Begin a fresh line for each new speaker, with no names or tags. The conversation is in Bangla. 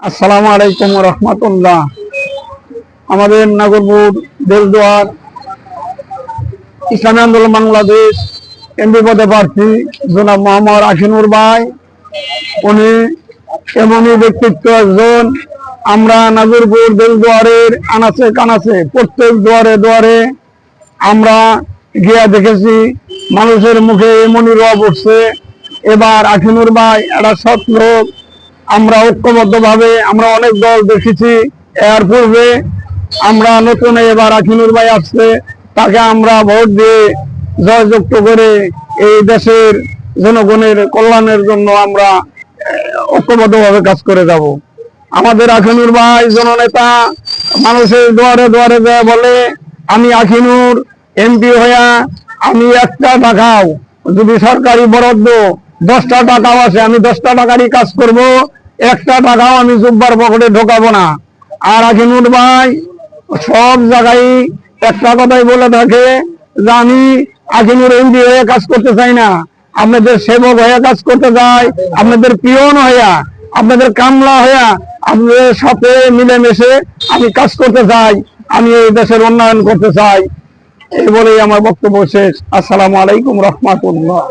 আসসালামু আলাইকুম রহমতুল্লাহ। আমাদের নাগরপুর দেশদুয়ার ইসলামী আন্দোলন বাংলাদেশ এমপি পদে প্রার্থী জনাব মোহাম্মদ আশিনুর ভাই, উনি এমনই ব্যক্তিত্ব একজন। আমরা নাগরপুর দেশদুয়ারের আনাচে কানাচে প্রত্যেক দুয়ারে দুয়ারে আমরা গিয়া দেখেছি, মানুষের মুখে এমনই রব উঠছে। এবার আশিনুর ভাই একটা সৎ লোক। আমরা ঐক্যবদ্ধভাবে আমরা অনেক দল দেখেছি এর পূর্বে, আমরা নতুন এবার আশিনুর ভাই আসছে, তাকে আমরা ভোট দিয়ে জয়যুক্ত করে এই দেশের জনগণের কল্যাণের জন্য আমরা ঐক্যবদ্ধভাবে কাজ করে যাব। আমাদের আশিনুর ভাই জননেতা, মানুষের দুয়ারে দুয়ারে যায় বলে, আমি আশিনুর এমপি হইয়া আমি একটা টাকাও যদি সরকারি বরাদ্দ 10টা টাকাও আছে, আমি 10টা টাকারই কাজ করব, একটা টাকাও আমি জুব্বার পকেটে ঢোকাবো না। আর আশিনুর ভাই সব জায়গায় একটা কথাই বলে থাকে যে আমি আশিনুর এমপি হয়ে কাজ করতে চাই না, আপনাদের সেবক হয়ে কাজ করতে চাই, আপনাদের পিয়ন হইয়া, আপনাদের কামলা হইয়া, আপনাদের সাথে মিলেমিশে আমি কাজ করতে চাই, আমি এই দেশের উন্নয়ন করতে চাই। এই বলেই আমার বক্তব্য শেষ। আসসালামু আলাইকুম রহমতুল্লাহ।